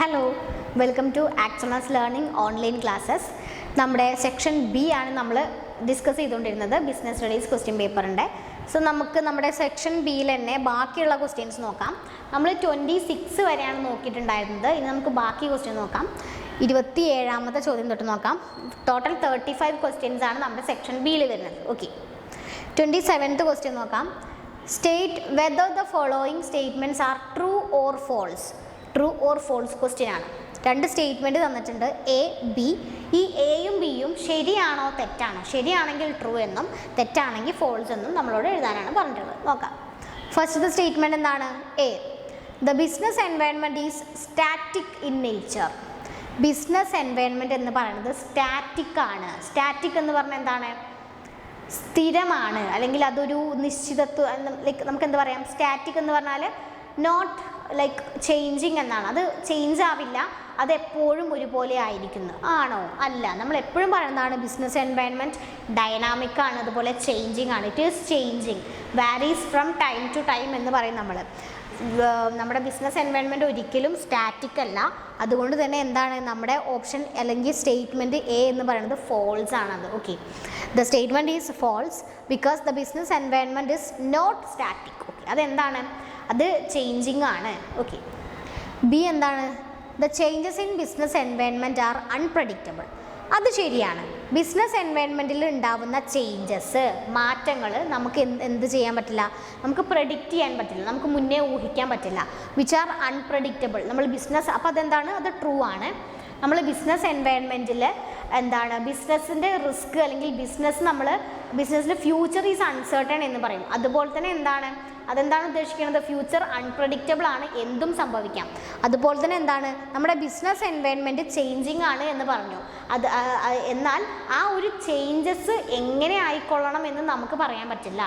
Hello, welcome to Axamus learning online classes. നമ്മുടെ section B ആണ് നമ്മൾ ഡിസ്കസ് ചെയ്തുകൊണ്ടിരുന്നത്, ബിസിനസ് സ്റ്റഡീസ് ക്വസ്റ്റ്യൻ പേപ്പറിൻ്റെ. സോ നമുക്ക് നമ്മുടെ സെക്ഷൻ ബിയിൽ തന്നെ ബാക്കിയുള്ള ക്വസ്റ്റ്യൻസ് നോക്കാം. നമ്മൾ 26 വരെയാണ് നോക്കിയിട്ടുണ്ടായിരുന്നത്. ഇനി നമുക്ക് ബാക്കി ക്വസ്റ്റ്യൻ നോക്കാം. 27ാമത്തെ ചോദ്യം തൊട്ട് നോക്കാം. ടോട്ടൽ 35 ക്വസ്റ്റ്യൻസ് ആണ് നമ്മുടെ സെക്ഷൻ ബിയിൽ വരുന്നത്. ഓക്കെ, 27th ക്വസ്റ്റ്യൻ നോക്കാം. State whether the following statements are true or false. True or false question ആണ്. രണ്ട് സ്റ്റേറ്റ്മെൻറ്റ് തന്നിട്ടുണ്ട്, എ ബി. ഈ എയും ബിയും ശരിയാണോ തെറ്റാണോ? ശരിയാണെങ്കിൽ ട്രൂ എന്നും തെറ്റാണെങ്കിൽ ഫോൾസ് എന്നും നമ്മളോട് എഴുതാനാണ് പറഞ്ഞിട്ടുള്ളത്. നോക്കാം. ഫസ്റ്റത്തെ സ്റ്റേറ്റ്മെൻറ്റ് എന്താണ്? A, the business environment is static in nature. Business environment എന്ന് പറയുന്നത് സ്റ്റാറ്റിക് ആണ്. സ്റ്റാറ്റിക് എന്ന് പറഞ്ഞാൽ എന്താണ്? സ്ഥിരമാണ്, അല്ലെങ്കിൽ അതൊരു നിശ്ചിതത്വം. ലൈക്ക് നമുക്ക് എന്താ പറയാം, സ്റ്റാറ്റിക് എന്ന് പറഞ്ഞാൽ നോട്ട് ലൈക്ക് ചേഞ്ചിങ് എന്നാണ്. അത് ചേഞ്ച് ആവില്ല, അത് എപ്പോഴും ഒരുപോലെ ആയിരിക്കുന്നു. ആണോ? അല്ല. നമ്മൾ എപ്പോഴും പറയുന്നതാണ് ബിസിനസ് എൻവയൺമെൻറ്റ് ഡൈനാമിക് ആണ്, അതുപോലെ ചേഞ്ചിങ് ആണ്. It is changing, varies from time to time എന്ന് പറയും നമ്മൾ. നമ്മുടെ ബിസിനസ് എൻവയൺമെൻറ്റ് ഒരിക്കലും സ്റ്റാറ്റിക് അല്ല. അതുകൊണ്ട് തന്നെ എന്താണ് നമ്മുടെ ഓപ്ഷൻ അല്ലെങ്കിൽ സ്റ്റേറ്റ്മെൻറ്റ് എ എന്ന് പറയുന്നത് ഫോൾസ് ആണത്. Okay, the statement is false because the business environment is not static. Okay, അതെന്താണ്? അത് ചേഞ്ചിങ് ആണ്. ഓക്കെ, ബി എന്താണ്? The changes in business environment are unpredictable. അത് ശരിയാണ്. ബിസിനസ് എൻവയൺമെൻറ്റിൽ ഉണ്ടാവുന്ന ചേഞ്ചസ്, മാറ്റങ്ങൾ നമുക്ക് എന്ത് ചെയ്യാൻ പറ്റില്ല? നമുക്ക് പ്രെഡിക്റ്റ് ചെയ്യാൻ പറ്റില്ല, നമുക്ക് മുന്നേ ഊഹിക്കാൻ പറ്റില്ല. Which are unpredictable. നമ്മൾ ബിസിനസ്, അപ്പോൾ അതെന്താണ്? അത് ട്രൂ ആണ്. നമ്മൾ ബിസിനസ് എൻവയൺമെൻറ്റിൽ എന്താണ്, ബിസിനസ്സിൻ്റെ റിസ്ക് അല്ലെങ്കിൽ ബിസിനസ്സിൻ്റെ ഫ്യൂച്ചർ ഈസ് അൺസർട്ടൺ എന്ന് പറയും. അതുപോലെ തന്നെ എന്താണ്, അതെന്താണ് ഉദ്ദേശിക്കുന്നത്? ഫ്യൂച്ചർ അൺപ്രഡിക്റ്റബിൾ ആണ്, എന്തും സംഭവിക്കാം. അതുപോലെ തന്നെ എന്താണ്, നമ്മുടെ ബിസിനസ് എൻവയൺമെൻറ്റ് ചേഞ്ചിങ് ആണ് എന്ന് പറഞ്ഞു. എന്നാൽ ആ ഒരു ചേഞ്ചസ് എങ്ങനെ ആയിക്കൊള്ളണം എന്ന് നമുക്ക് പറയാൻ പറ്റില്ല.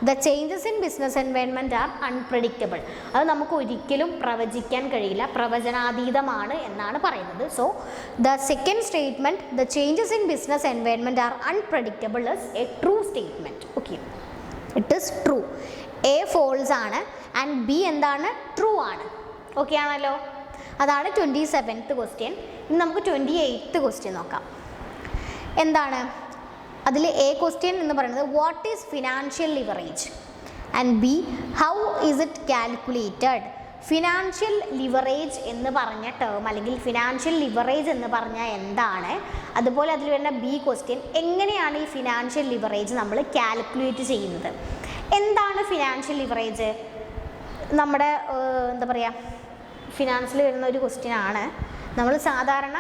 The changes in business environment are unpredictable. അത് നമുക്ക് ഒരിക്കലും പ്രവചിക്കാൻ കഴിയില്ല, പ്രവചനാതീതമാണ് എന്നാണ് പറയുന്നത്. So the second statement, the changes in business environment are unpredictable is a true statement. Okay, it is true. A false ആണ് ആൻഡ് ബി എന്താണ്? ട്രൂ ആണ്. ഓക്കെ ആണല്ലോ. അതാണ് 27th ക്വസ്റ്റ്യൻ. ഇനി നമുക്ക് 28th ക്വസ്റ്റ്യൻ നോക്കാം. എന്താണ് അതിൽ? എ ക്വസ്റ്റ്യൻ എന്ന് പറയുന്നത് what is financial leverage and B how is it calculated. Financial leverage എന്ന് പറഞ്ഞ ടേം അല്ലെങ്കിൽ ഫിനാൻഷ്യൽ ലിവറേജ് എന്ന് പറഞ്ഞാൽ എന്താണ്? അതുപോലെ അതിൽ വരുന്ന ബി ക്വസ്റ്റ്യൻ, എങ്ങനെയാണ് ഈ ഫിനാൻഷ്യൽ ലിവറേജ് നമ്മൾ കാൽക്കുലേറ്റ് ചെയ്യുന്നത്? എന്താണ് ഫിനാൻഷ്യൽ ലിവറേജ്? നമ്മുടെ എന്താ പറയുക, ഫിനാൻസിൽ വരുന്ന ഒരു ക്വസ്റ്റ്യൻ ആണ്. നമ്മൾ സാധാരണ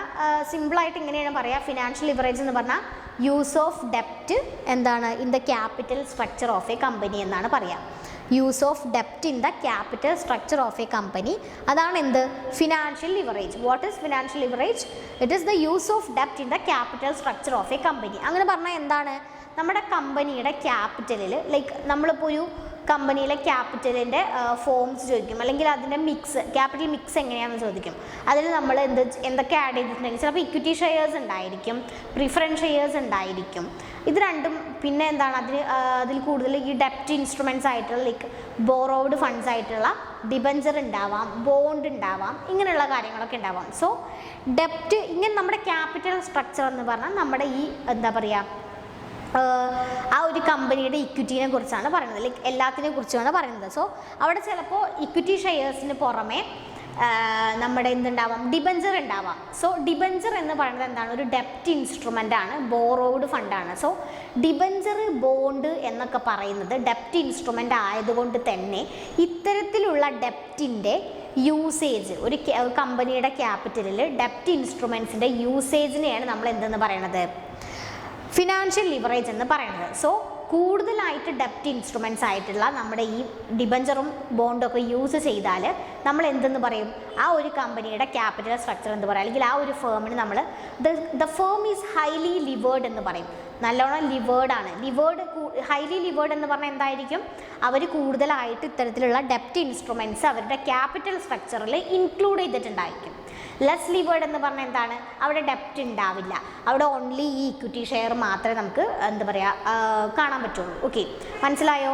സിമ്പിളായിട്ട് ഇങ്ങനെയാണ് പറയുക. ഫിനാൻഷ്യൽ ലിവറേജ് എന്ന് പറഞ്ഞാൽ യൂസ് ഓഫ് ഡെപ്റ്റ് എന്താണ് in the capital structure of a company എന്നാണ് പറയുക. യൂസ് ഓഫ് ഡെപ്റ്റ് in the capital structure of a company, അതാണ് എന്ത്? Financial leverage. What is financial leverage? It is the use of ഡെപ്റ്റ് in the capital structure of a company. അങ്ങനെ പറഞ്ഞാൽ എന്താണ്? നമ്മുടെ കമ്പനിയുടെ ക്യാപിറ്റലിൽ, ലൈക്ക് നമ്മളിപ്പോൾ ഒരു കമ്പനിയിലെ ക്യാപിറ്റലിൻ്റെ ഫോംസ് ചോദിക്കും, അല്ലെങ്കിൽ അതിൻ്റെ മിക്സ്, ക്യാപിറ്റൽ മിക്സ് എങ്ങനെയാണെന്ന് ചോദിക്കും. അതിൽ നമ്മൾ എന്തൊക്കെ ആഡ് ചെയ്തിട്ടുണ്ടെങ്കിൽ ചിലപ്പോൾ ഇക്വിറ്റി ഷെയർസ് ഉണ്ടായിരിക്കും, പ്രിഫറൻസ് ഷെയർസ് ഉണ്ടായിരിക്കും. ഇത് രണ്ടും പിന്നെ എന്താണ് അതിൽ കൂടുതൽ ഈ ഡെപ്റ്റ് ഇൻസ്ട്രുമെൻറ്റ്സ് ആയിട്ടുള്ള ലൈക്ക് ബോറോഡ് ഫണ്ട്സ് ആയിട്ടുള്ള ഡിബഞ്ചർ ഉണ്ടാവാം, ബോണ്ട് ഉണ്ടാവാം, ഇങ്ങനെയുള്ള കാര്യങ്ങളൊക്കെ ഉണ്ടാവാം. സോ ഡെപ്റ്റ്, ഇങ്ങനെ നമ്മുടെ ക്യാപിറ്റൽ സ്ട്രക്ചർ എന്ന് പറഞ്ഞാൽ നമ്മുടെ ഈ എന്താ പറയുക, ആ ഒരു കമ്പനിയുടെ ഇക്വിറ്റീനെ കുറിച്ചാണ് പറയുന്നത്, ലൈക്ക് എല്ലാത്തിനെ കുറിച്ചാണ് പറയുന്നത്. സോ അവിടെ ചിലപ്പോൾ ഇക്വിറ്റി ഷെയർസിന് പുറമെ നമ്മുടെ എന്തുണ്ടാവാം? ഡിബഞ്ചർ ഉണ്ടാവാം. സോ ഡിബഞ്ചർ എന്ന് പറയുന്നത് എന്താണ്? ഒരു ഡെപ്റ്റ് ഇൻസ്ട്രുമെൻ്റ് ആണ്, ബോറോഡ് ഫണ്ടാണ്. സോ ഡിബഞ്ചർ, ബോണ്ട് എന്നൊക്കെ പറയുന്നത് ഡെപ്റ്റ് ഇൻസ്ട്രുമെൻ്റ് ആയതുകൊണ്ട് തന്നെ ഇത്തരത്തിലുള്ള ഡെപ്റ്റിൻ്റെ യൂസേജ്, ഒരു കമ്പനിയുടെ ക്യാപിറ്റലിൽ ഡെപ്റ്റ് ഇൻസ്ട്രുമെൻറ്റ്സിൻ്റെ യൂസേജിനെയാണ് നമ്മൾ എന്തെന്ന് പറയണത്? ഫിനാൻഷ്യൽ ലിവറേജ് എന്ന് പറയുന്നത്. സോ കൂടുതലായിട്ട് ഡെപ്റ്റ് ഇൻസ്ട്രുമെൻറ്റ്സ് ആയിട്ടുള്ള നമ്മുടെ ഈ ഡിബഞ്ചറും ബോണ്ടൊക്കെ യൂസ് ചെയ്താൽ നമ്മൾ എന്തെന്ന് പറയും? ആ ഒരു കമ്പനിയുടെ ക്യാപിറ്റൽ സ്ട്രക്ചർ എന്ന് പറയും, അല്ലെങ്കിൽ ആ ഒരു ഫേമിന് നമ്മൾ the firm is highly levered എന്ന് പറയും. നല്ലോണം ലിവേർഡ് ആണ്. ഹൈലി ലിവേർഡ് എന്ന് പറഞ്ഞാൽ എന്തായിരിക്കും? അവർ കൂടുതലായിട്ട് ഇത്തരത്തിലുള്ള ഡെപ്റ്റ് ഇൻസ്ട്രുമെൻറ്റ്സ് അവരുടെ ക്യാപിറ്റൽ സ്ട്രക്ചറിൽ ഇൻക്ലൂഡ് ചെയ്തിട്ടുണ്ടായിരിക്കും. ലെസ് ലിവേർഡ് എന്ന് പറഞ്ഞാൽ എന്താണ്, അവിടെ ഡെപ്റ്റ് ഉണ്ടാവില്ല, അവിടെ ഓൺലി ഈ ഇക്വിറ്റി ഷെയർ മാത്രമേ നമുക്ക് എന്താ പറയുക കാണാൻ പറ്റുള്ളൂ. ഓക്കെ, മനസ്സിലായോ?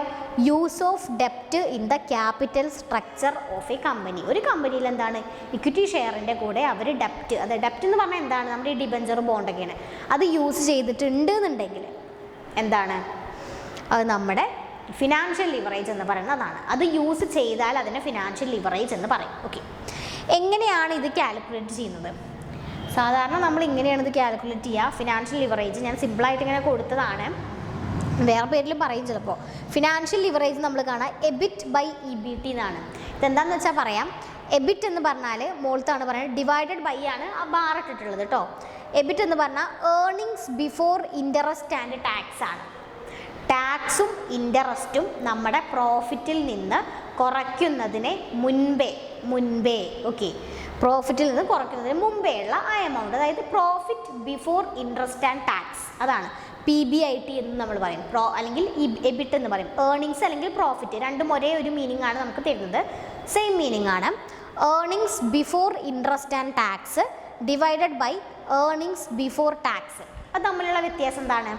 യൂസ് ഓഫ് ഡെപ്റ്റ് in the capital structure of a company. ഒരു കമ്പനിയിൽ എന്താണ് ഇക്വിറ്റി ഷെയറിൻ്റെ കൂടെ അവർ ഡെപ്റ്റ്, അത് ഡെപ്റ്റ് എന്ന് പറഞ്ഞാൽ എന്താണ്, നമ്മുടെ ഈ ഡിബഞ്ചർ ബോണ്ടൊക്കെയാണ്, അത് യൂസ് ചെയ്തിട്ടുണ്ട് എന്നുണ്ടെങ്കിൽ എന്താണ് അത് നമ്മുടെ ഫിനാൻഷ്യൽ ലിവറേജ് എന്ന് പറയുന്നതാണ്. അത് യൂസ് ചെയ്താൽ അതിനെ ഫിനാൻഷ്യൽ ലിവറേജ് എന്ന് പറയും. ഓക്കെ, എങ്ങനെയാണ് ഇത് കാൽക്കുലേറ്റ് ചെയ്യുന്നത്? സാധാരണ നമ്മൾ ഇങ്ങനെയാണ് ഇത് കാൽക്കുലേറ്റ് ചെയ്യുക. ഫിനാൻഷ്യൽ ലിവറേജ് ഞാൻ സിമ്പിളായിട്ട് ഇങ്ങനെ കൊടുത്തതാണ്, വേറെ പേരിൽ പറയും ചിലപ്പോൾ. ഫിനാൻഷ്യൽ ലിവറേജ് നമ്മൾ കാണാം എബിറ്റ് ബൈ EBT എന്നാണ്. ഇതെന്താണെന്ന് വെച്ചാൽ പറയാം. എബിറ്റ് എന്ന് പറഞ്ഞാൽ മുകളിലത്താണ് പറയുന്നത്, ഡിവൈഡഡ് ബൈ ആണ് ആ ബാർ ഇട്ടിട്ടുള്ളത് കേട്ടോ. എബിറ്റ് എന്ന് പറഞ്ഞാൽ earnings before interest and tax ആണ്. ടാക്സും ഇൻട്രസ്റ്റും നമ്മുടെ പ്രോഫിറ്റിൽ നിന്ന് കുറയ്ക്കുന്നതിന് മുൻപേ ഓക്കെ, പ്രോഫിറ്റിൽ നിന്ന് കുറയ്ക്കുന്നതിന് മുമ്പേ ഉള്ള ആ എമൗണ്ട്, അതായത് profit before interest and tax, അതാണ് PBIT എന്ന് നമ്മൾ പറയും. അല്ലെങ്കിൽ എബിറ്റ് എന്ന് പറയും. ഏർണിങ്സ് അല്ലെങ്കിൽ പ്രോഫിറ്റ് രണ്ടും ഒരേ ഒരു മീനിങ് ആണ് നമുക്ക് തരുന്നത്, സെയിം മീനിങ് ആണ്. Earnings before interest and tax divided by earnings before tax. അത് തമ്മിലുള്ള വ്യത്യാസം എന്താണ്?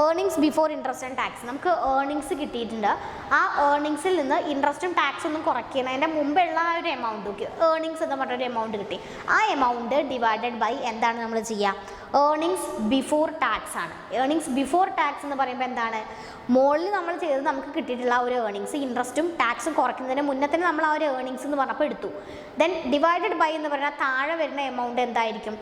Earnings before interest and tax, നമുക്ക് ഏർണിങ്സ് കിട്ടിയിട്ടുണ്ട്, ആ ഏർണിങ്സിൽ നിന്ന് ഇൻട്രസ്റ്റും ടാക്സും ഒന്നും കുറയ്ക്കണം, അതിൻ്റെ മുമ്പുള്ള ആ ഒരു എമൗണ്ട് ഏർണിങ്സ് എന്ന് പറഞ്ഞൊരു എമൗണ്ട് കിട്ടി, ആ എമൗണ്ട് ഡിവൈഡഡ് ബൈ എന്താണ് നമ്മൾ ചെയ്യുക? ഏർണിങ്സ് ബിഫോർ ടാക്സ് ആണ്. ഏർണിങ്സ് ബിഫോർ ടാക്സ് എന്ന് പറയുമ്പോൾ എന്താണ്, മുകളിൽ നമ്മൾ ചെയ്തത് നമുക്ക് കിട്ടിയിട്ടുള്ള ഒരു ഏർണിങ്സ് ഇൻട്രസ്റ്റും ടാക്സും കുറയ്ക്കുന്നതിന് മുന്നേ തന്നെ നമ്മൾ ആ ഒരു ഏർണിങ്സ് എന്ന് പറഞ്ഞപ്പോൾ എടുത്തു. ദെൻ ഡിവൈഡഡ് ബൈ എന്ന് പറഞ്ഞാൽ താഴെ വരുന്ന എമൗണ്ട് എന്തായിരിക്കും?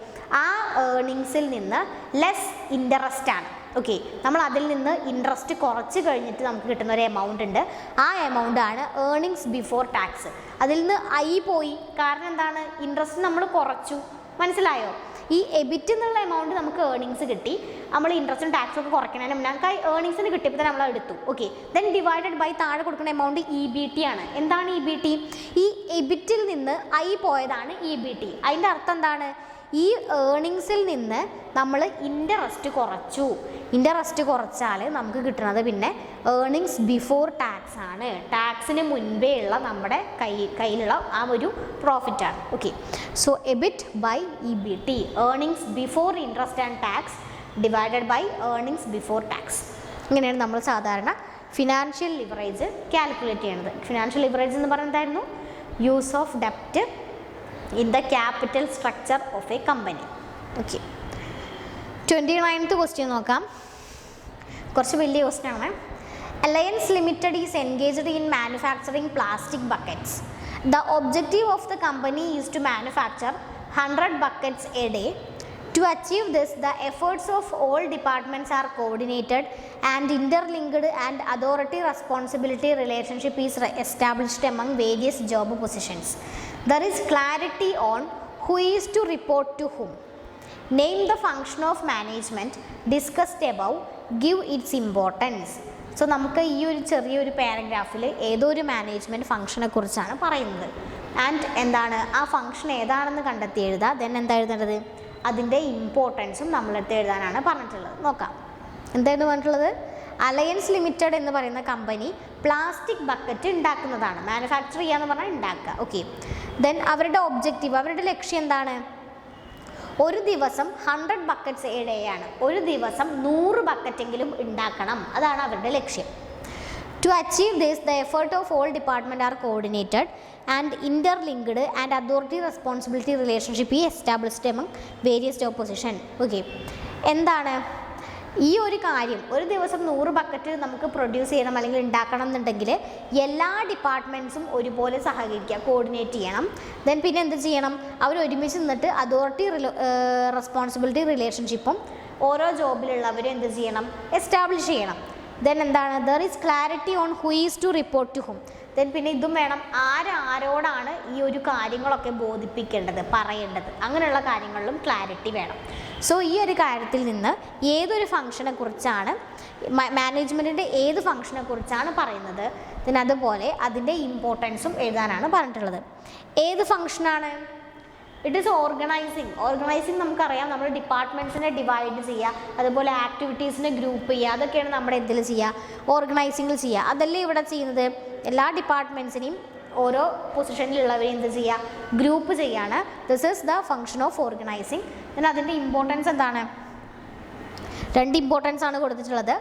ആ ഏർണിങ്സിൽ നിന്ന് ലെസ് ഇൻട്രസ്റ്റ് ആണ്. ഓക്കെ, നമ്മൾ അതിൽ നിന്ന് ഇൻട്രസ്റ്റ് കുറച്ച് കഴിഞ്ഞിട്ട് നമുക്ക് കിട്ടുന്ന ഒരു എമൗണ്ട് ഉണ്ട്, ആ എമൗണ്ട് ആണ് ഏർണിങ്സ് ബിഫോർ ടാക്സ്. അതിൽ നിന്ന് പോയി, കാരണം എന്താണ്, ഇൻട്രസ്റ്റ് നമ്മൾ കുറച്ചു. മനസ്സിലായോ? ഈ എബിറ്റ് എന്നുള്ള എമൗണ്ട് നമുക്ക് ഏർണിങ്സ് കിട്ടി, നമ്മൾ ഇൻട്രസ്റ്റും ടാക്സും ഒക്കെ കുറയ്ക്കണതിന് മുന്നേ നമുക്ക് ഏർണിങ്സിന് കിട്ടിയപ്പോൾ തന്നെ നമ്മൾ എടുത്തു. ഓക്കെ, ദെൻ ഡിവൈഡഡ് ബൈ താഴെ കൊടുക്കുന്ന എമൗണ്ട് EBT ആണ്. എന്താണ് EBT? ഈ എബിറ്റിൽ നിന്ന് പോയതാണ് EBT. അതിൻ്റെ അർത്ഥം എന്താണ്? ഈ ഏർണിങ്സിൽ നിന്ന് നമ്മൾ ഇൻട്രസ്റ്റ് കുറച്ചു. ഇൻട്രസ്റ്റ് കുറച്ചാൽ നമുക്ക് കിട്ടുന്നത് പിന്നെ ഏർണിങ്സ് ബിഫോർ ടാക്സ് ആണ്. ടാക്സിന് മുൻപേ ഉള്ള നമ്മുടെ കയ്യിലുള്ള ആ ഒരു പ്രോഫിറ്റാണ്. Okay, so EBIT by EBT, earnings before interest and tax divided by earnings before tax. ഇങ്ങനെയാണ് നമ്മൾ സാധാരണ ഫിനാൻഷ്യൽ ലിവറേജ് കാൽക്കുലേറ്റ് ചെയ്യുന്നത്. ഫിനാൻഷ്യൽ ലിവറേജ് എന്ന് പറയുന്നതായിരുന്നു യൂസ് ഓഫ് ഡെപ്റ്റ് in the capital structure of a company. Okay, 29th question നോക്കാം. കുറച്ച് വലിയ ക്വസ്റ്റ്യൻ ആണ്. Alliance Limited is engaged in manufacturing plastic buckets. The objective of the company is to manufacture 100 buckets a day. To achieve this, the efforts of all departments are coordinated and interlinked, and authority responsibility relationship is established among various job positions. There is clarity on who is to report to whom. Name the function of management discussed above, give its importance. So നമുക്ക് ഈ ഒരു ചെറിയൊരു പാരഗ്രാഫിൽ ഏതോ ഒരു management ഫംഗ്ഷനെ കുറിച്ചാണ് പറയുന്നത്. And എന്താണ് ആ ഫംഗ്ഷൻ ഏതാണെന്ന് കണ്ടെത്തി എഴുതുക. ദെൻ എന്താ എഴുതേണ്ടത്? അതിൻ്റെ ഇമ്പോർട്ടൻസും നമ്മളെടുത്ത് എഴുതാനാണ് പറഞ്ഞിട്ടുള്ളത്. നോക്കാം, എന്തായിരുന്നു പറഞ്ഞിട്ടുള്ളത്? അലയൻസ് ലിമിറ്റഡ് എന്ന് പറയുന്ന കമ്പനി പ്ലാസ്റ്റിക് ബക്കറ്റ് ഉണ്ടാക്കുന്നതാണ്. മാനുഫാക്ചർ ചെയ്യാന്ന് പറഞ്ഞാൽ ഉണ്ടാക്കുക. ഓക്കെ, ദെൻ അവരുടെ ഒബ്ജക്റ്റീവ്, അവരുടെ ലക്ഷ്യം എന്താണ്? ഒരു ദിവസം 100 ബക്കറ്റ്സ് എ ഡേ ആണ്. ഒരു ദിവസം 100 ബക്കറ്റെങ്കിലും ഉണ്ടാക്കണം, അതാണ് അവരുടെ ലക്ഷ്യം. To achieve this, the effort of all departments are coordinated and interlinked, and authority responsibility relationship is established among various job positions. Okay, എന്താണ് ഈ ഒരു കാര്യം? ഒരു ദിവസം 100 ബക്കറ്റ് നമുക്ക് പ്രൊഡ്യൂസ് ചെയ്യണം അല്ലെങ്കിൽ ഉണ്ടാക്കണം എന്നുണ്ടെങ്കിൽ എല്ലാ ഡിപ്പാർട്ട്മെൻറ്റ്സും ഒരുപോലെ സഹകരിക്കുക, കോർഡിനേറ്റ് ചെയ്യണം. ദെൻ പിന്നെ എന്ത് ചെയ്യണം? അവർ ഒരുമിച്ച് നിന്നിട്ട് അതോറിറ്റി റെസ്പോൺസിബിലിറ്റി റിലേഷൻഷിപ്പും ഓരോ ജോബിലുള്ളവരും എന്ത് ചെയ്യണം? എസ്റ്റാബ്ലിഷ് ചെയ്യണം. ദെൻ എന്താണ്? There is clarity on who is to report to whom. Then പിന്നെ ഇതും വേണം, ആരോടാണ് ഈ ഒരു കാര്യങ്ങളൊക്കെ ബോധിപ്പിക്കേണ്ടത്, പറയേണ്ടത്, അങ്ങനെയുള്ള കാര്യങ്ങളിലും ക്ലാരിറ്റി വേണം. സോ ഈ ഒരു കാര്യത്തിൽ നിന്ന് ഏതൊരു ഫംഗ്ഷനെ കുറിച്ചാണ്, മാനേജ്മെൻറ്റിൻ്റെ ഏത് ഫംഗ്ഷനെ കുറിച്ചാണ് പറയുന്നത്, then അതുപോലെ അതിൻ്റെ ഇമ്പോർട്ടൻസും എഴുതാനാണ് പറഞ്ഞിട്ടുള്ളത്. ഏത് ഫംഗ്ഷനാണ്? It is organising. ഓർഗനൈസിങ് നമുക്കറിയാം, നമ്മൾ ഡിപ്പാർട്ട്മെൻറ്റ്സിനെ ഡിവൈഡ് ചെയ്യുക, അതുപോലെ ആക്ടിവിറ്റീസിനെ ഗ്രൂപ്പ് ചെയ്യുക, അതൊക്കെയാണ് നമ്മുടെ ഇതിൽ ചെയ്യുക, ഓർഗനൈസിങ്ങിൽ ചെയ്യുക. അതല്ലേ ഇവിടെ ചെയ്യുന്നത്? എല്ലാ ഡിപ്പാർട്ട്മെൻറ്റ്സിനെയും ഓരോ പൊസിഷനിലുള്ളവരെ എന്ത് ചെയ്യുക, ഗ്രൂപ്പ് ചെയ്യാണ്. This is the function of organising. then അതിൻ്റെ ഇമ്പോർട്ടൻസ് എന്താണ്? 2 ഇമ്പോർട്ടൻസ് ആണ് കൊടുത്തിട്ടുള്ളത്.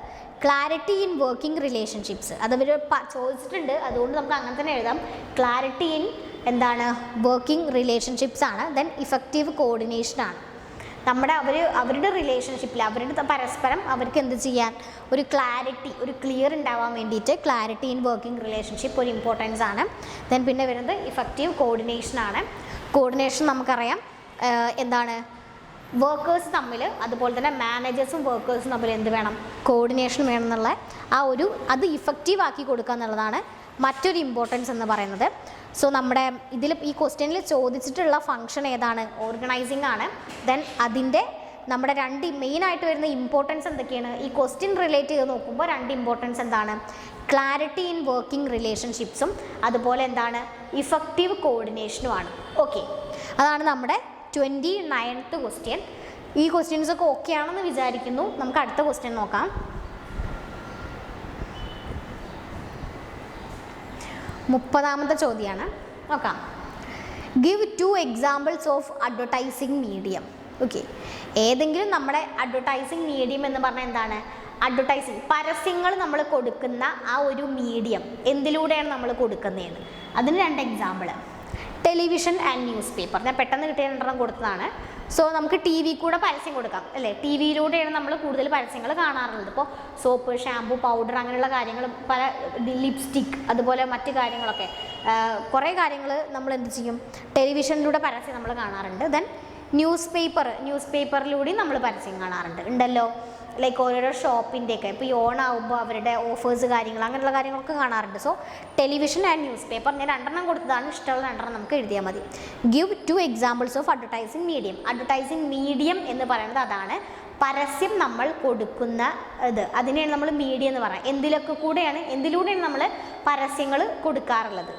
ക്ലാരിറ്റി ഇൻ വർക്കിംഗ് റിലേഷൻഷിപ്സ്, അതവർ ചോദിച്ചിട്ടുണ്ട്, അതുകൊണ്ട് നമുക്ക് അങ്ങനെ തന്നെ എഴുതാം. ക്ലാരിറ്റി ഇൻ എന്താണ്, വർക്കിംഗ് റിലേഷൻഷിപ്സ് ആണ്. ദെൻ ഇഫക്റ്റീവ് കോർഡിനേഷനാണ്. അവരുടെ റിലേഷൻഷിപ്പിൽ അവരുടെ പരസ്പരം അവർക്ക് എന്ത് ചെയ്യാൻ, ഒരു ക്ലാരിറ്റി, ഒരു ക്ലിയർ ഉണ്ടാവാൻ വേണ്ടിയിട്ട് ക്ലാരിറ്റി ഇൻ വർക്കിംഗ് റിലേഷൻഷിപ്പ് ഒരു ഇമ്പോർട്ടൻസ് ആണ്. ദെൻ പിന്നെ വരുന്നത് ഇഫക്റ്റീവ് കോർഡിനേഷനാണ്. കോർഡിനേഷൻ നമുക്കറിയാം എന്താണ്, വർക്കേഴ്സ് തമ്മിൽ, അതുപോലെ തന്നെ മാനേജേഴ്സും വർക്കേഴ്സും തമ്മിൽ എന്ത് വേണം, കോർഡിനേഷൻ വേണം എന്നുള്ള അത് ഇഫക്റ്റീവ് ആക്കി കൊടുക്കുക എന്നുള്ളതാണ് മറ്റൊരു ഇമ്പോർട്ടൻസ് എന്ന് പറയുന്നത്. സോ നമ്മുടെ ഇതിൽ ഈ ക്വസ്റ്റ്യനിൽ ചോദിച്ചിട്ടുള്ള ഫംഗ്ഷൻ ഏതാണ്, ഓർഗനൈസിങ് ആണ്. ദെൻ അതിൻ്റെ നമ്മുടെ 2 മെയിനായിട്ട് വരുന്ന ഇമ്പോർട്ടൻസ് എന്തൊക്കെയാണ്, ഈ ക്വസ്റ്റ്യൻ റിലേറ്റ് ചെയ്ത് നോക്കുമ്പോൾ 2 ഇമ്പോർട്ടൻസ് എന്താണ്, ക്ലാരിറ്റി ഇൻ വർക്കിംഗ് റിലേഷൻഷിപ്സും അതുപോലെ എന്താണ്, ഇഫക്റ്റീവ് കോർഡിനേഷനുമാണ്. ഓക്കെ, അതാണ് നമ്മുടെ 29th ക്വസ്റ്റ്യൻ. ഈ ക്വസ്റ്റ്യൻസൊക്കെ ഓക്കെ ആണെന്ന് വിചാരിക്കുന്നു. നമുക്ക് അടുത്ത ക്വസ്റ്റ്യൻ നോക്കാം. 30ാമത്തെ ചോദ്യമാണ്. നോക്കാം. Give 2 examples of advertising medium. Okay, ഏതെങ്കിലും നമ്മുടെ അഡ്വർടൈസിങ് മീഡിയം എന്ന് പറഞ്ഞാൽ എന്താണ്, അഡ്വർടൈസിങ് പരസ്യങ്ങൾ നമ്മൾ കൊടുക്കുന്ന ആ ഒരു മീഡിയം എന്തിലൂടെയാണ് നമ്മൾ കൊടുക്കുന്നതെന്ന്. അതിന് 2 example, television and news paper. ഞാൻ പെട്ടെന്ന് കിട്ടിയ 2 കൊടുത്തതാണ്. സോ നമുക്ക് ടി വി കൂടെ പരസ്യം കൊടുക്കാം അല്ലേ, ടി വിയിലൂടെയാണ് നമ്മൾ കൂടുതൽ പരസ്യങ്ങൾ കാണാറുള്ളത്. ഇപ്പോൾ സോപ്പ്, ഷാമ്പു, പൗഡർ അങ്ങനെയുള്ള കാര്യങ്ങൾ, പല ലിപ്സ്റ്റിക്, അതുപോലെ മറ്റ് കാര്യങ്ങളൊക്കെ കുറേ കാര്യങ്ങൾ നമ്മൾ എന്ത് ചെയ്യും, ടെലിവിഷനിലൂടെ പരസ്യം നമ്മൾ കാണാറുണ്ട്. ദെൻ ന്യൂസ് പേപ്പറിലൂടെയും നമ്മൾ പരസ്യം കാണാറുണ്ട് ഉണ്ടല്ലോ. ലൈക്ക് ഓരോരോ ഷോപ്പിൻ്റെയൊക്കെ ഇപ്പോൾ ഈ ഓണാകുമ്പോൾ അവരുടെ ഓഫേഴ്സ് കാര്യങ്ങൾ അങ്ങനെയുള്ള കാര്യങ്ങളൊക്കെ കാണാറുണ്ട്. So television and news paper ഞാൻ 2 കൊടുത്തതാണ്, ഇഷ്ടമുള്ള 2 നമുക്ക് എഴുതിയാൽ മതി. Give 2 examples of advertising medium. Advertising medium എന്ന് പറയുന്നത് അതാണ് പരസ്യം നമ്മൾ കൊടുക്കുന്ന അതിനെയാണ് നമ്മൾ മീഡിയം എന്ന് പറയുക. എന്തിലൂടെയാണ് നമ്മൾ പരസ്യങ്ങൾ കൊടുക്കാറുള്ളത്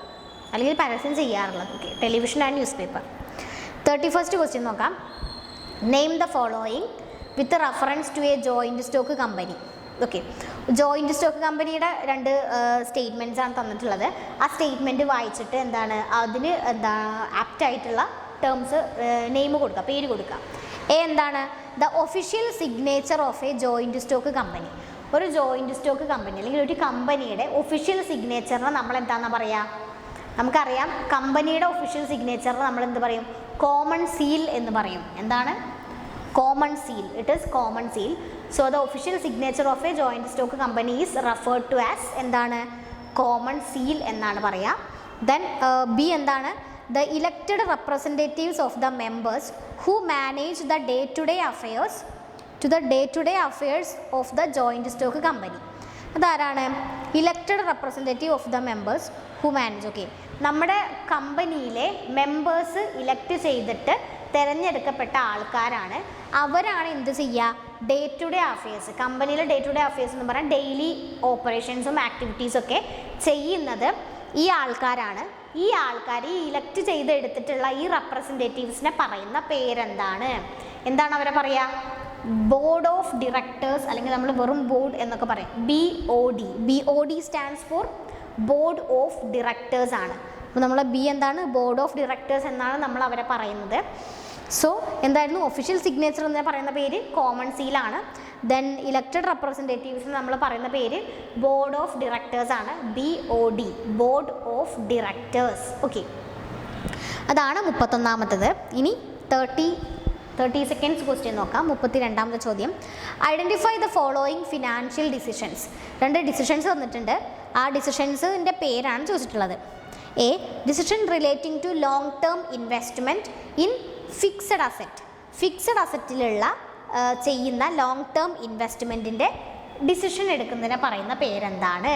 അല്ലെങ്കിൽ പരസ്യം ചെയ്യാറുള്ളത്. Okay, television and newspaper. 31st question നോക്കാം. Name the following with reference to a joint stock company. Okay, joint stock കമ്പനിയുടെ 2 സ്റ്റേറ്റ്മെൻറ്റ്സ് ആണ് തന്നിട്ടുള്ളത്. ആ സ്റ്റേറ്റ്മെൻറ്റ് വായിച്ചിട്ട് എന്താണ് അതിന് ആപ്റ്റായിട്ടുള്ള ടേംസ് നെയിം കൊടുക്കുക, പേര് കൊടുക്കുക. എന്താണ്, the official signature of a joint stock company. ഒരു ജോയിൻറ്റ് സ്റ്റോക്ക് കമ്പനി അല്ലെങ്കിൽ ഒരു കമ്പനിയുടെ ഒഫീഷ്യൽ സിഗ്നേച്ചറിന് നമ്മൾ എന്താണെന്ന് പറയുക, നമുക്കറിയാം കമ്പനിയുടെ ഒഫീഷ്യൽ സിഗ്നേച്ചറിന് നമ്മൾ എന്ത് പറയും, കോമൺ സീൽ എന്ന് പറയും. എന്താണ്, common seal. It is common seal. So the official signature of a joint stock company is referred to as എന്താണ്, കോമൺ സീൽ എന്നാണ് പറയുക. ദെൻ ബി എന്താണ്, the elected representatives of the members who manage the day to day affairs of the joint stock company. അതാരാണ്, elected representative of the members who manage. Okay, നമ്മുടെ കമ്പനിയിലെ members elect ചെയ്തിട്ട് തിരഞ്ഞെടുക്കപ്പെട്ട ആൾക്കാരാണ്. അവരാണ് എന്ത് ചെയ്യുക, ഡേ ടു ഡേ അഫയേഴ്സ്, കമ്പനിയിലെ ഡേ ടു ഡേ അഫയേഴ്സ് എന്ന് പറഞ്ഞാൽ ഡെയിലി ഓപ്പറേഷൻസും ആക്ടിവിറ്റീസൊക്കെ ചെയ്യുന്നത് ഈ ആൾക്കാരാണ്. ഈ ആൾക്കാർ ഈ ഇലക്ട് ചെയ്തെടുത്തിട്ടുള്ള ഈ റെപ്രസെൻറ്റേറ്റീവ്സിനെ പറയുന്ന പേരെന്താണ്, എന്താണ് അവരെ പറയുക, ബോർഡ് ഓഫ് ഡയറക്ടേഴ്സ്, അല്ലെങ്കിൽ നമ്മൾ വെറും ബോർഡ് എന്നൊക്കെ പറയും. BOD stands for board of directors ആണ്. അപ്പോൾ നമ്മൾ ബി എന്താണ്, ബോർഡ് ഓഫ് ഡയറക്ടേഴ്സ് എന്നാണ് നമ്മൾ അവരെ പറയുന്നത്. സോ എന്തായിരുന്നു, ഒഫീഷ്യൽ സിഗ്നേച്ചർ എന്ന് പറയുന്ന പേര് കോമൺ സീലാണ്. ദെൻ ഇലക്റ്റഡ് റെപ്രസെൻറ്റേറ്റീവ്സിന് നമ്മൾ പറയുന്ന പേര് ബോർഡ് ഓഫ് ഡയറക്ടേഴ്സ് ആണ്, BOD, board of directors. Okay, അതാണ് 31ാമത്തത്. ഇനി 30 seconds ക്വസ്റ്റ്യൻ നോക്കാം. 32ാമത്തെ ചോദ്യം. Identify the following financial decisions. 2 decisions തന്നിട്ടുണ്ട്. ആ ഡിസിഷൻസിൻ്റെ പേരാണ് ചോദിച്ചിട്ടുള്ളത്. A, decision relating to long term investment in fixed asset. Fixed അസറ്റിലുള്ള ചെയ്യുന്ന ലോങ് ടേം ഇൻവെസ്റ്റ്മെൻറ്റിൻ്റെ ഡിസിഷൻ എടുക്കുന്നതിനെ പറയുന്ന പേരെന്താണ്?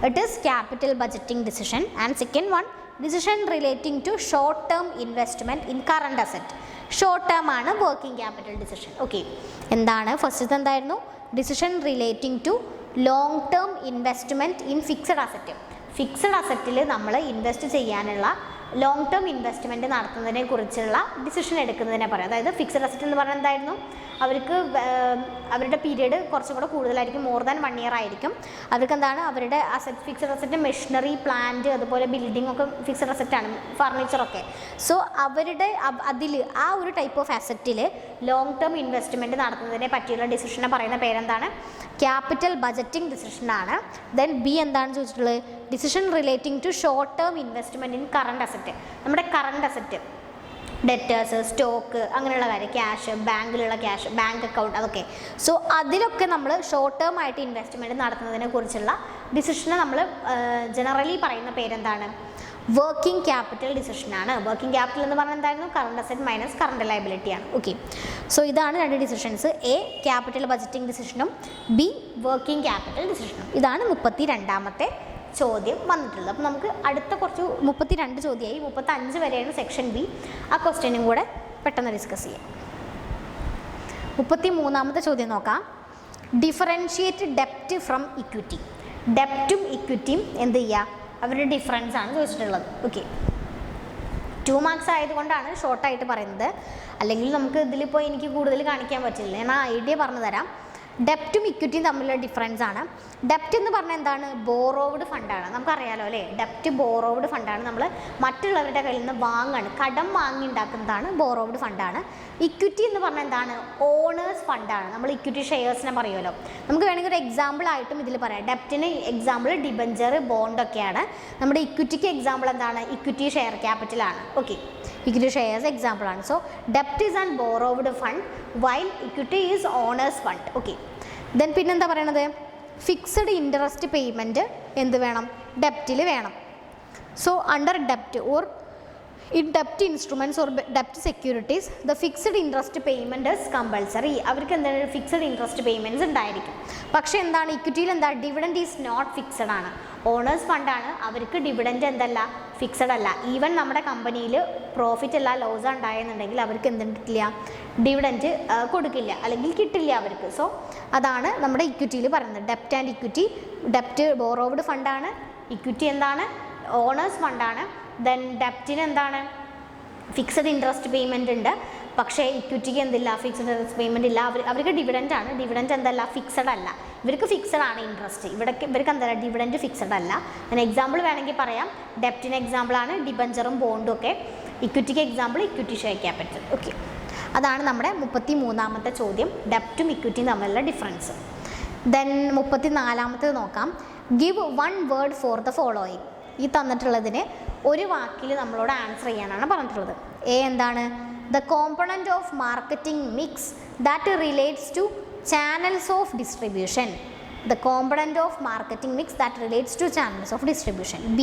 It is capital budgeting decision. And second one, decision relating to short term investment in current asset. Short term ആണ് working capital decision. Okay, എന്താണ് ഫസ്റ്റത്തെ എന്തായിരുന്നു, decision relating to long term investment in fixed asset. Fixed അസറ്റിൽ നമ്മൾ invest ചെയ്യാനുള്ള long term investment നടത്തുന്നതിനെ കുറിച്ചുള്ള decision എടുക്കുന്നതിനെ പറയാം. അതായത് ഫിക്സഡ് അസറ്റ് എന്ന് പറഞ്ഞാൽ എന്തായിരുന്നു, അവർക്ക് അവരുടെ പീരീഡ് കുറച്ചും കൂടെ കൂടുതലായിരിക്കും, മോർ ദാൻ 1 year ആയിരിക്കും. അവർക്ക് എന്താണ് അവരുടെ asset, fixed asset machinery, plant, അതുപോലെ ബിൽഡിംഗ് ഒക്കെ ഫിക്സഡ് അസറ്റാണ്, ഫർണിച്ചറൊക്കെ. സോ അവരുടെ അതിൽ ആ ഒരു ടൈപ്പ് ഓഫ് അസറ്റിൽ ലോങ് ടേം ഇൻവെസ്റ്റ്മെൻറ്റ് നടത്തുന്നതിനെ പറ്റിയുള്ള ഡിസിഷനെ പറയുന്ന പേരെന്താണ്, ക്യാപിറ്റൽ ബജറ്റിംഗ് ഡിസിഷനാണ്. ദെൻ ബി എന്താണ് ചോദിച്ചിട്ടുള്ളത്, decision relating to short term investment in current asset. നമ്മുടെ കറണ്ട് അസറ്റ്, ഡെറ്റേഴ്സ്, സ്റ്റോക്ക്, അങ്ങനെയുള്ള കാര്യം, ക്യാഷ്, ബാങ്കിലുള്ള ക്യാഷ്, ബാങ്ക് അക്കൗണ്ട്, അതൊക്കെ. സോ അതിലൊക്കെ നമ്മൾ ഷോർട്ട് ടേം ആയിട്ട് ഇൻവെസ്റ്റ്മെൻറ്റ് നടത്തുന്നതിനെ കുറിച്ചുള്ള ഡിസിഷനെ നമ്മൾ ജനറലി പറയുന്ന പേരെന്താണ്, വർക്കിംഗ് ക്യാപിറ്റൽ ഡിസിഷനാണ്. വർക്കിംഗ് ക്യാപിറ്റൽ എന്ന് പറഞ്ഞാൽ എന്തായിരുന്നു, current asset minus current liability ആണ്. ഓക്കെ, സോ ഇതാണ് 2 ഡിസിഷൻസ്, എ ക്യാപിറ്റൽ ബജറ്റിംഗ് ഡിസിഷനും ബി വർക്കിംഗ് ക്യാപിറ്റൽ ഡിസിഷനും. ഇതാണ് 32ാമത്തെ ചോദ്യം വന്നിട്ടുള്ളത്. അപ്പോൾ നമുക്ക് അടുത്ത കുറച്ച് 32 ചോദ്യമായി, 35 വരെയാണ് സെക്ഷൻ ബി. ആ ക്വസ്റ്റ്യനും കൂടെ പെട്ടെന്ന് ഡിസ്കസ് ചെയ്യാം. 33ാമത്തെ ചോദ്യം നോക്കാം. ഡിഫറൻഷിയേറ്റ് ഡെപ്റ്റ് ഫ്രം ഇക്വിറ്റി. ഡെപ്റ്റും ഇക്വിറ്റിയും എന്ത് ചെയ്യുക, അവരുടെ ഡിഫറൻസ് ആണ് ചോദിച്ചിട്ടുള്ളത്. ഓക്കെ, 2 മാർക്സ് ആയതുകൊണ്ടാണ് ഷോർട്ടായിട്ട് പറയുന്നത്, അല്ലെങ്കിൽ നമുക്ക് ഇതിലിപ്പോൾ എനിക്ക് കൂടുതൽ കാണിക്കാൻ പറ്റില്ല. ഞാൻ ആ ഐഡിയ പറഞ്ഞു തരാം. ഡെപ്റ്റും ഇക്വിറ്റിയും തമ്മിലുള്ള ഡിഫറൻസ് ആണ്. ഡെപ്റ്റ് എന്ന് പറഞ്ഞാൽ എന്താണ്, ബോറോവ്ഡ് ഫണ്ടാണ്. നമുക്കറിയാലോ അല്ലേ, ഡെപ്റ്റ് ബോറോവ്ഡ് ഫണ്ടാണ്. നമ്മൾ മറ്റുള്ളവരുടെ കയ്യിൽ നിന്ന് വാങ്ങാണ്, കടം വാങ്ങി ഉണ്ടാക്കുന്നതാണ് ബോറോവ്ഡ് ഫണ്ടാണ്. ഇക്വിറ്റി എന്ന് പറഞ്ഞാൽ എന്താണ്, ഓണേഴ്സ് ഫണ്ടാണ്. നമ്മൾ ഇക്വിറ്റി ഷെയർസിനെ പറയുമല്ലോ. നമുക്ക് വേണമെങ്കിൽ ഒരു എക്സാമ്പിൾ ആയിട്ടും ഇതിൽ പറയാം. ഡെപ്റ്റിന് എക്സാമ്പിൾ ഡിബഞ്ചർ, ബോണ്ടൊക്കെയാണ്. നമ്മുടെ ഇക്വിറ്റിക്ക് എക്സാമ്പിൾ എന്താണ്, equity share ക്യാപിറ്റലാണ്. Okay, equity shares എക്സാമ്പിളാണ്. So ഡെപ്റ്റ് is and borrowed fund while equity is owners fund. Okay, then പിന്നെന്താ പറയണത്, ഫിക്സഡ് ഇൻട്രസ്റ്റ് പേയ്മെൻറ്റ് എന്ത് വേണം, ഡെപ്റ്റിൽ വേണം. So under ഡെപ്റ്റ് or in ഡെപ്റ്റ് instruments or ഡെപ്റ്റ് securities the fixed interest payment is compulsory. അവർക്ക് എന്താണ് fixed interest payments ഉണ്ടായിരിക്കും. പക്ഷേ എന്താണ്, ഇക്വിറ്റിയിൽ എന്താ, ഡിവിഡൻറ്റ് ഈസ് നോട്ട് ഫിക്സഡ് ആണ്. ഓണേഴ്സ് ഫണ്ടാണ്, അവർക്ക് ഡിവിഡൻറ്റ് എന്തല്ല, ഫിക്സഡ് അല്ല. ഈവൻ നമ്മുടെ കമ്പനിയിൽ പ്രോഫിറ്റ് അല്ല ലോസ് ഉണ്ടായെന്നുണ്ടെങ്കിൽ അവർക്ക് എന്തിട്ടില്ല, ഡിവിഡൻറ്റ് കൊടുക്കില്ല, അല്ലെങ്കിൽ കിട്ടില്ല അവർക്ക്. സോ അതാണ് നമ്മുടെ ഇക്വിറ്റിയിൽ പറയുന്നത്. ഡെപ്റ്റ് ആൻഡ് ഇക്വിറ്റി, ഡെപ്റ്റ് ബോറോവ്ഡ് ഫണ്ടാണ്, ഇക്വിറ്റി എന്താണ്, ഓണേഴ്സ് ഫണ്ടാണ്. ദെൻ ഡെപ്റ്റിന് എന്താണ്, ഫിക്സഡ് ഇൻട്രസ്റ്റ് പേയ്മെൻറ്റ് ഉണ്ട്, പക്ഷേ ഇക്വിറ്റിക്ക് എന്തില്ല, ഫിക്സഡ് ഇൻട്രസ്റ്റ് പേയ്മെൻറ്റ് ഇല്ല. അവർക്ക് ഡിവിഡൻറ്റ് ആണ്, ഡിവിഡൻറ്റ് എന്തല്ല, ഫിക്സഡ് അല്ല. ഇവർക്ക് ഫിക്സഡ് ആണ് ഇൻട്രസ്റ്റ്, ഇവർക്ക് എന്തല്ല, ഡിവിഡൻറ്റ് ഫിക്സഡ് അല്ല. ഞാൻ എക്സാമ്പിൾ വേണമെങ്കിൽ പറയാം. ഡെപ്റ്റിന് എക്സാമ്പിളാണ് ഡിബഞ്ചറും ബോണ്ടും ഒക്കെ. ഇക്വിറ്റിക്ക് example equity share capital. Okay, അതാണ് നമ്മുടെ 33ാമത്തെ ചോദ്യം, ഡെപ്റ്റും ഇക്വിറ്റിയും തമ്മിലുള്ള ഡിഫറൻസ്. ദെൻ 34ാമത്തേത് നോക്കാം. Give 1 word for the following. ഈ തന്നിട്ടുള്ളതിന് ഒരു വാക്കിൽ നമ്മളോട് ആൻസർ ചെയ്യാനാണ് പറഞ്ഞിട്ടുള്ളത്. എ എന്താണ്, the component of marketing mix that relates to channels of distribution. The component of marketing mix that relates to channels of distribution. B,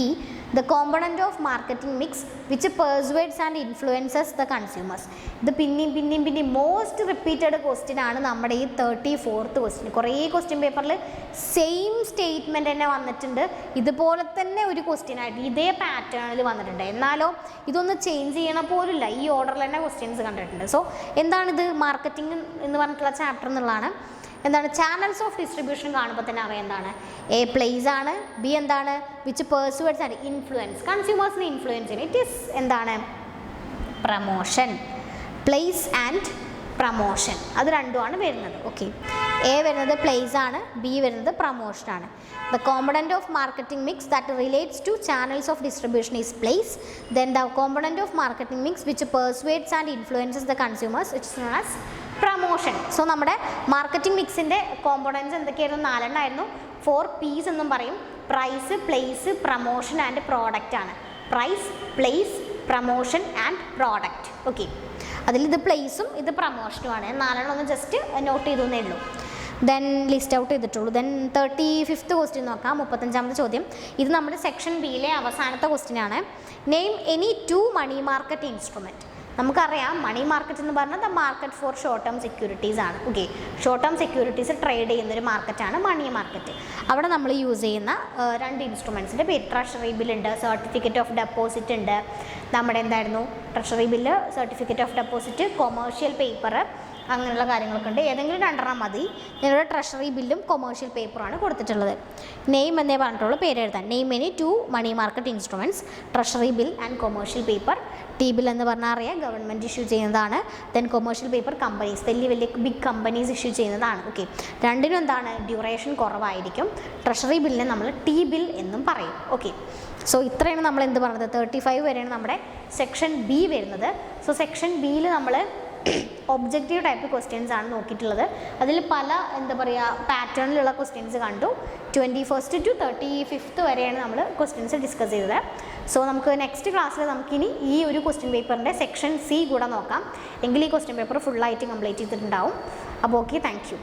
the component of marketing mix which persuades and influences the consumers. ഇത് പിന്നെയും most repeated question ആണ് നമ്മുടെ ഈ 34th question. കുറേ question പേപ്പറിൽ same statement തന്നെ വന്നിട്ടുണ്ട്. ഇതുപോലെ തന്നെ ഒരു ക്വസ്റ്റ്യൻ ആയിട്ട് ഇതേ പാറ്റേണിൽ വന്നിട്ടുണ്ട്. എന്നാലോ ഇതൊന്ന് ചേഞ്ച് ചെയ്യണ പോലില്ല, ഈ ഓർഡറിൽ തന്നെ ക്വസ്റ്റ്യൻസ് കണ്ടിട്ടുണ്ട്. സോ എന്താണിത്, മാർക്കറ്റിംഗ് എന്ന് പറഞ്ഞിട്ടുള്ള ചാപ്റ്റർ എന്നുള്ളതാണ്. എന്താണ്, ചാനൽസ് ഓഫ് ഡിസ്ട്രിബ്യൂഷൻ കാണുമ്പോൾ തന്നെ അറിയാം എന്താണ്, എ പ്ലേസ് ആണ്, ബി എന്താണ്, വിച്ച് പേഴ്സുവേഡ്സ് ആണ്, ഇൻഫ്ലുവൻസ്, കൺസ്യൂമേഴ്സിനെ ഇൻഫ്ലുവൻസ് ചെയ്യും. ഇറ്റ് ഈസ് എന്താണ്, പ്രമോഷൻ. പ്ലേസ് ആൻഡ് പ്രമോഷൻ, അത് രണ്ടുമാണ് വരുന്നത്. ഓക്കെ, എ വരുന്നത് പ്ലേസ് ആണ്, ബി വരുന്നത് പ്രമോഷൻ ആണ്. The component of marketing mix that relates to channels of distribution is place. Then the component of marketing mix which persuades and influences the consumers it's known as promotion. So നമ്മുടെ marketing മിക്സിൻ്റെ components എന്തൊക്കെയായിരുന്നു, 4 ആയിരുന്നു. 4 P's എന്നും പറയും. Price, place, promotion and product ആണ്. Price, place, promotion and product. Okay, അതിൽ ഇത് പ്ലേസും ഇത് പ്രമോഷനുമാണ്. 4 ഒന്ന് ജസ്റ്റ് നോട്ട് ചെയ്തു എന്നേ ഉള്ളൂ. ദെൻ ലിസ്റ്റ് ഔട്ട് ചെയ്തിട്ടുള്ളൂ. ദെൻ 35th ക്വസ്റ്റ്യൻ നോക്കാം, 35ാമത്തെ ചോദ്യം. ഇത് നമ്മുടെ സെക്ഷൻ ബിയിലെ അവസാനത്തെ ക്വസ്റ്റ്യൻ ആണ്. Name any 2 money market instrument. നമുക്കറിയാം മണി മാർക്കറ്റ് എന്ന് പറഞ്ഞാൽ the market for short term securities ആണ്. Okay, short term securities trade ചെയ്യുന്നൊരു മാർക്കറ്റാണ് മണി മാർക്കറ്റ്. അവിടെ നമ്മൾ യൂസ് ചെയ്യുന്ന 2 ഇൻസ്ട്രുമെൻറ്റ്സിൻ്റെ പേര്, ട്രഷറി ബില്ലുണ്ട്, സർട്ടിഫിക്കറ്റ് ഓഫ് ഡെപ്പോസിറ്റ് ഉണ്ട്. നമ്മുടെ എന്തായിരുന്നു, treasury bill, certificate of deposit, commercial paper, അങ്ങനെയുള്ള കാര്യങ്ങളൊക്കെ ഉണ്ട്. ഏതെങ്കിലും രണ്ടെണ്ണം മതി. നിങ്ങളുടെ ട്രഷറി ബില്ലും കൊമേഴ്ഷ്യൽ പേപ്പറാണ് കൊടുത്തിട്ടുള്ളത്. നെയിം എന്നേ പറഞ്ഞിട്ടുള്ള പേര് എഴുതാൻ. Name any 2 money market instruments, treasury bill and commercial paper. T bill എന്ന് പറഞ്ഞാൽ അറിയാം, ഗവൺമെൻറ് ഇഷ്യൂ ചെയ്യുന്നതാണ്. ദെൻ കൊമേഴ്ഷ്യൽ പേപ്പർ കമ്പനീസ്, വലിയ വലിയ ബിഗ് കമ്പനീസ് ഇഷ്യൂ ചെയ്യുന്നതാണ്. ഓക്കെ, രണ്ടിനും എന്താണ് ഡ്യൂറേഷൻ കുറവായിരിക്കും. ട്രഷറി ബില്ലിനെ നമ്മൾ ടി ബിൽ എന്നും പറയും. ഓക്കെ, സോ ഇത്രയാണ് നമ്മൾ എന്ത് പറഞ്ഞത്, 35 വരെയാണ് നമ്മുടെ സെക്ഷൻ ബി വരുന്നത്. സോ സെക്ഷൻ ബിയിൽ നമ്മൾ ഒബ്ജക്റ്റീവ് ടൈപ്പ് ക്വസ്റ്റ്യൻസ് ആണ് നോക്കിയിട്ടുള്ളത്. അതിൽ പല എന്താ പറയുക പാറ്റേണിലുള്ള ക്വസ്റ്റ്യൻസ് കണ്ടു. 21st to 35th വരെയാണ് നമ്മൾ ക്വസ്റ്റ്യൻസ് ഡിസ്കസ് ചെയ്തത്. സോ നമുക്ക് നെക്സ്റ്റ് ക്ലാസ്സിൽ നമുക്കിനി ഈ ഒരു ക്വസ്റ്റ്യൻ പേപ്പറിൻ്റെ സെക്ഷൻ സി കൂടെ നോക്കാം. എങ്കിൽ ഈ ക്വസ്റ്റ്യൻ പേപ്പർ ഫുള്ളായിട്ട് കംപ്ലീറ്റ് ചെയ്തിട്ടുണ്ടാവും. അപ്പോൾ ഓക്കെ, താങ്ക് യു.